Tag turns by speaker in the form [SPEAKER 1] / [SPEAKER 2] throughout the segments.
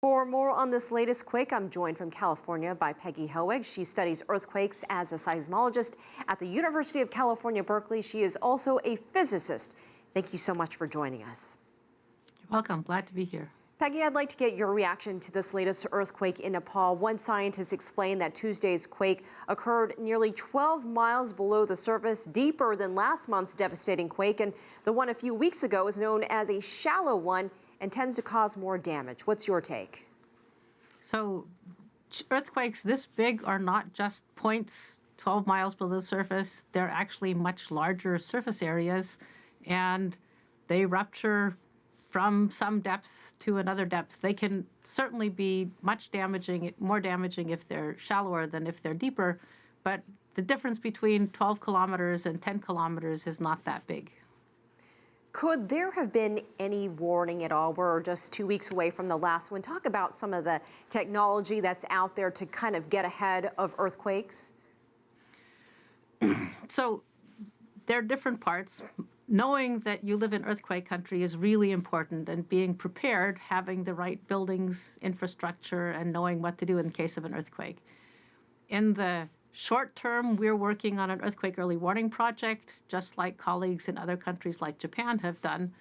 [SPEAKER 1] For more on this latest quake, I'm joined from California by Peggy Hellweg. She studies earthquakes as a seismologist at the University of California, Berkeley. She is also a physicist. Thank you so much for joining us.
[SPEAKER 2] You're welcome. Glad to be here.
[SPEAKER 1] Peggy, I'd like to get your reaction to this latest earthquake in Nepal. One scientist explained that Tuesday's quake occurred nearly 12 miles below the surface, deeper than last month's devastating quake. And the one a few weeks ago is known as a shallow one and tends to cause more damage. What's your take?
[SPEAKER 2] So earthquakes this big are not just points 12 miles below the surface. They're actually much larger surface areas, and they rupture from some depth to another depth. They can certainly be much damaging, more damaging if they're shallower than if they're deeper, but the difference between 12 kilometers and 10 kilometers is not that big.
[SPEAKER 1] Could there have been any warning at all? We're just 2 weeks away from the last one. Talk about some of the technology that's out there to kind of get ahead of earthquakes.
[SPEAKER 2] So there are different parts. Knowing that you live in earthquake country is really important, and being prepared, having the right buildings, infrastructure, and knowing what to do in case of an earthquake. In the short term, we're working on an earthquake early warning project, just like colleagues in other countries like Japan have done,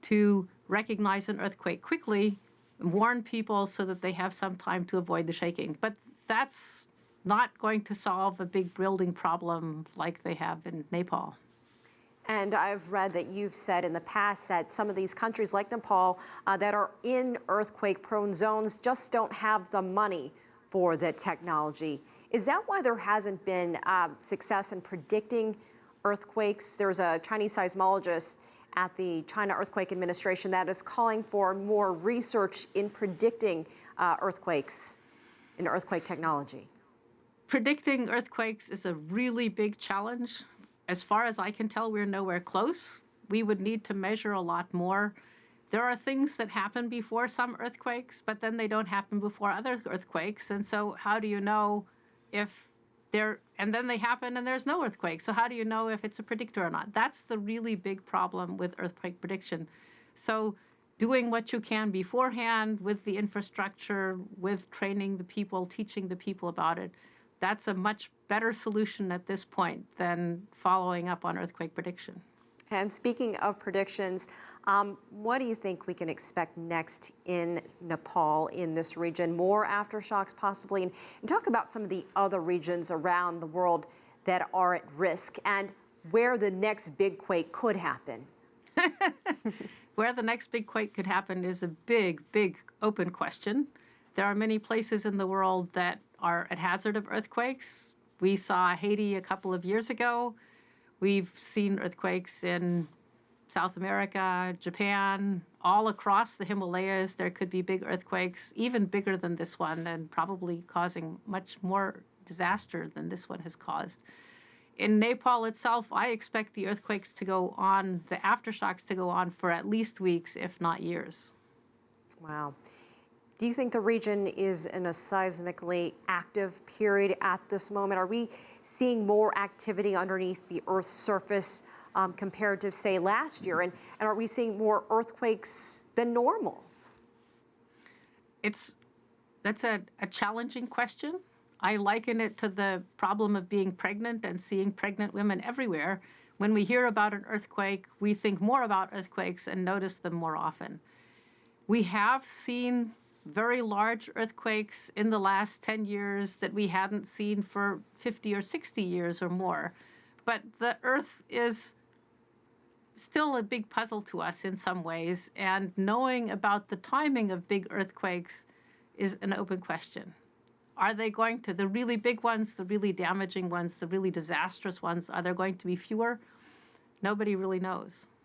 [SPEAKER 2] to recognize an earthquake quickly, warn people so that they have some time to avoid the shaking. But that's not going to solve a big building problem like they have in Nepal.
[SPEAKER 1] And I've read that you've said in the past that some of these countries like Nepal that are in earthquake-prone zones just don't have the money for the technology. Is that why there hasn't been success in predicting earthquakes? There's a Chinese seismologist at the China Earthquake Administration that is calling for more research in predicting earthquakes in earthquake technology.
[SPEAKER 2] Predicting earthquakes is a really big challenge. As far as I can tell, we're nowhere close. We would need to measure a lot more. There are things that happen before some earthquakes, but then they don't happen before other earthquakes. And so how do you know if and then they happen and there's no earthquake. So how do you know if it's a predictor or not? That's the really big problem with earthquake prediction. So doing what you can beforehand with the infrastructure, with training the people, teaching the people about it, that's a much better solution at this point than following up on earthquake prediction.
[SPEAKER 1] And speaking of predictions, what do you think we can expect next in Nepal, in this region? More aftershocks possibly? And talk about some of the other regions around the world that are at risk and where the next big quake could happen.
[SPEAKER 2] Where the next big quake could happen is a big, big open question. There are many places in the world that are at hazard of earthquakes. We saw Haiti a couple of years ago. We've seen earthquakes in South America, Japan, all across the Himalayas. There could be big earthquakes, even bigger than this one, and probably causing much more disaster than this one has caused. In Nepal itself, I expect the earthquakes to go on, the aftershocks to go on for at least weeks, if not years.
[SPEAKER 1] Wow. Do you think the region is in a seismically active period at this moment? Are we seeing more activity underneath the Earth's surface compared to, say, last year? And are we seeing more earthquakes than normal?
[SPEAKER 2] That's a challenging question. I liken it to the problem of being pregnant and seeing pregnant women everywhere. When we hear about an earthquake, we think more about earthquakes and notice them more often. We have seen very large earthquakes in the last 10 years that we hadn't seen for 50 or 60 years or more. But the Earth is still a big puzzle to us in some ways, and knowing about the timing of big earthquakes is an open question. Are they going to, the really big ones, the really damaging ones, the really disastrous ones, are there going to be fewer? Nobody really knows.